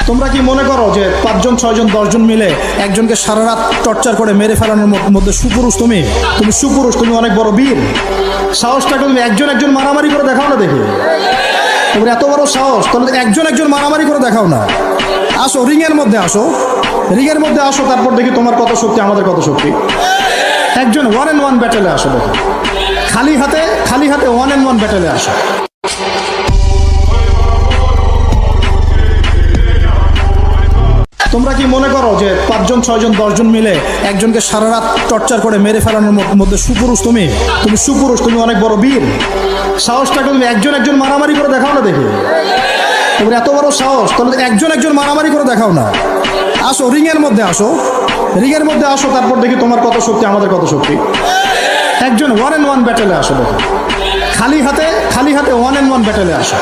তোমরা কি মনে করো যে 5 জন 6 জন 10 জন মিলে একজনকে সারা রাত টর্চার করে মেরে ফেলানোর মধ্যে সুপুরুষ? তুমি সুপুরুষ, তুমি অনেক বড় বীর। সাহসটাকে তুমি একজন মারামারি করে দেখাও না দেখি। তোমার এত বড় সাহস, তাহলে একজন মারামারি করে দেখাও না। আসো রিংয়ের মধ্যে আসো, রিংয়ের মধ্যে আসো, তারপর দেখি তোমার কত শক্তি আমাদের কত শক্তি। একজন 1-on-1 ব্যাটেলে আসো দেখো, খালি হাতে 1-on-1 ব্যাটেলে আসো। তোমরা কি মনে করো যে 5 জন 6 জন 10 জন মিলে একজনকে সারা রাত টর্চার করে মেরে ফেলানোর মধ্যে সুপুরুষ? তুমি সুপুরুষ, তুমি অনেক বড় বীর। সাহসটাকে তুমি একজন মারামারি করে দেখাও না দেখি। তোমার এত বড় সাহস, তাহলে একজন মারামারি করে দেখাও না। আসো রিংয়ের মধ্যে আসো, রিংয়ের মধ্যে আসো, তারপর দেখি তোমার কত শক্তি আমাদের কত শক্তি। একজন 1-on-1 ব্যাটেলে আসো দেখো, খালি হাতে 1-on-1 ব্যাটেলে আসো।